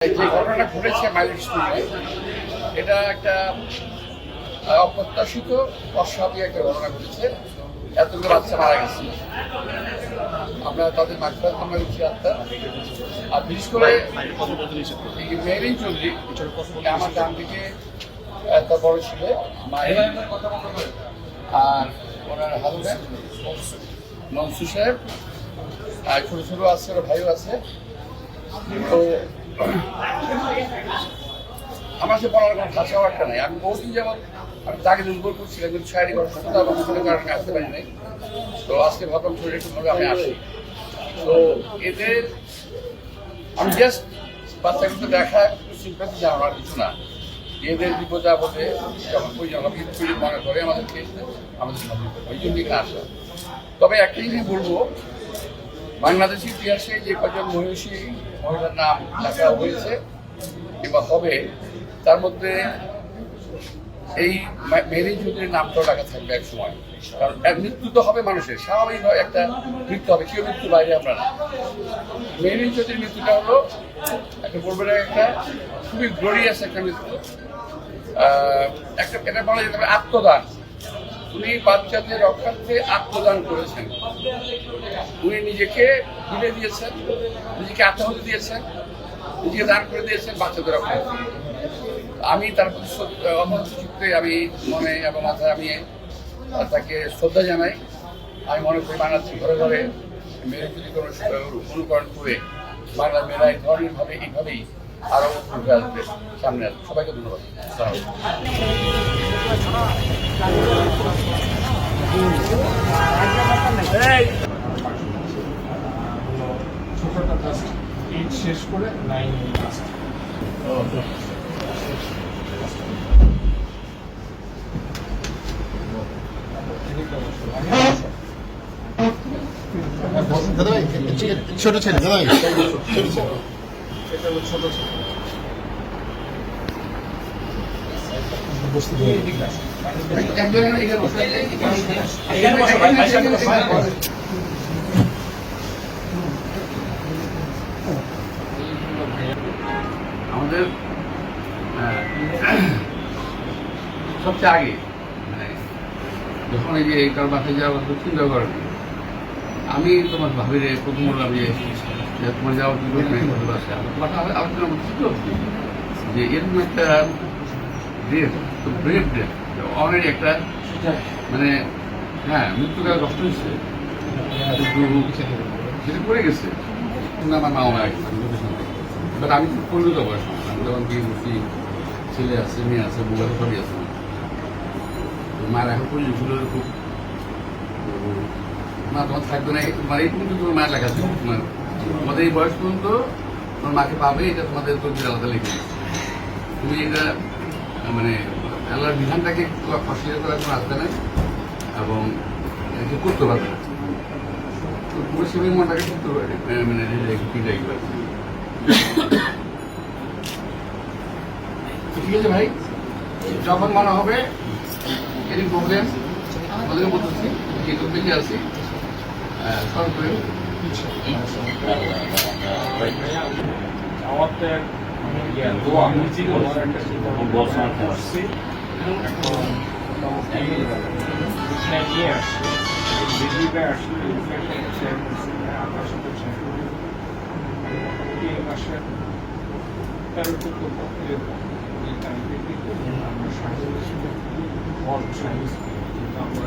যে ঘটনাটা ঘটেছে মাইলেজ স্কুলে, এটা একটা অপ্রত্যাশিত অস্বাভাবিক একটা ঘটনা ঘটেছে। এতগুলো বাচ্চা মারা গেছে, আমরা তাদের মাগফিরাত কামনা করছি আত্মা। আর বিশেষ করে মেরিন চৌধুরী, আমার ডান দিকে একটা বড় ছিল আর ওনার হাজবেন্ড মনসুর সাহেব, আর ছোটো ছোটো আছে, ওর ভাইও আছে। তো আমার সে বলার কোনো ভাষাও একটা নাই। আমি বহুদিন যেমন আমি তাকে দুর্বল করছিলাম, কিন্তু শারীরিক অসুস্থতা বা কোনো কারণে আসতে পারি নাই। তো আজকে ভাবলাম শরীর একটুভাবে আমি আসি। তো এদের আমি জাস্ট বাচ্চাগুলোকে দেখা সিম্পাথি জানানোর কিছু না, এদের বিপদে আপদে যখন প্রয়োজন হবে মনে করে আমাদেরকে আমাদের সাথে ওই জন্য এখানে আসা। তবে একটা জিনিস বলবো, বাংলাদেশের ইতিহাসে যে কজন মহিষী মহিলার নাম লেখা হয়েছে কিংবা হবে, তার মধ্যে এই মেরিন চৌধুরীর নামটাও লেখা থাকবে এক সময়। কারণ মৃত্যু তো হবে মানুষের, স্বাভাবিকভাবে একটা মৃত্যু হবে, কেউ মৃত্যু বাইরে আমরা না। মেরিন চৌধুরীর মৃত্যুটা হলো একটা বলবেন একটা খুবই গ্লোরিয়াস একটা মৃত্যু। একটা এটা বলা যেতে পারে আত্মদান। উনি বাচ্চাদের রক্ষার্থে আত্মদান করেছেন, উনি নিজেকে বিলে দিয়েছেন, নিজেকে আত্মাহুতি দিয়েছেন, নিজেকে দান করে দিয়েছেন বাচ্চাদের রক্ষার্থে। আমি তার প্রতি চিত্তে আমি মনে এবং মাথায় আমি তাকে শ্রদ্ধা জানাই। আমি মনে করি বাংলাদেশের ঘরে ঘরে মেয়েরা যদি কোনো অনুকরণ করে বাংলা মেয়েরা এই ধরনের ভাবে এইভাবেই আরো উঠে আসবে, সামনে আসবে। সবাইকে ধন্যবাদ। ছোটটা জাস্ট 8 শেষ করে 9 লাস্ট। দাদা ভাই ছোট ছেলে, দাদা ভাই এটা হলো ছোট ছেলে। আমাদের সবচেয়ে আগে মানে যখন এই যে কার বাসায় যাওয়ার চিন্তা করেন, আমি তোমার ভাবি রে প্রথম বললাম যে তোমার যাওয়ার কি করবে বাসায়, আমার আলোচনা বুঝতে যে এরকম একটা ডেট, তো ব্রেড ডেট অলরেডি একটা মানে হ্যাঁ মৃত্যুকাল কষ্ট হচ্ছে, কিন্তু সেটা পড়ে গেছে। আমার মা মারা গেছে বাট আমি খুব পরিণত বয়স, আমি যখন বিয়ে করছি ছেলে আছে, মেয়ে আছে, বউ আছে, সবই আছে। মায়ের এখন পরিণত খুব না তোমার থাকবে না, তোমার এই পর্যন্ত তোমার মায়ের লেখা আছে, তোমাদের এই বয়স পর্যন্ত তোমার মাকে পাবে, এটা তোমাদের তরফে আলাদা লিখে। তুমি এটা মানে আল্লাহর বিধানটাকে অস্বীকার করার কোনো রাস্তা নেই এবং এটা করতে পারবে না। তো পুরো সেভিং মনটাকে করতে পারে মানে ঠিক আছে ভাই, যখন মনে হবে এরকম প্রবলেম আমাদের বলতেছি যেহেতু বেঁচে আছি সলভ করে আমাদের দোয়া করছি নিয়ে আসছি দিদিকে আসলে মাসের 13-14 আমরা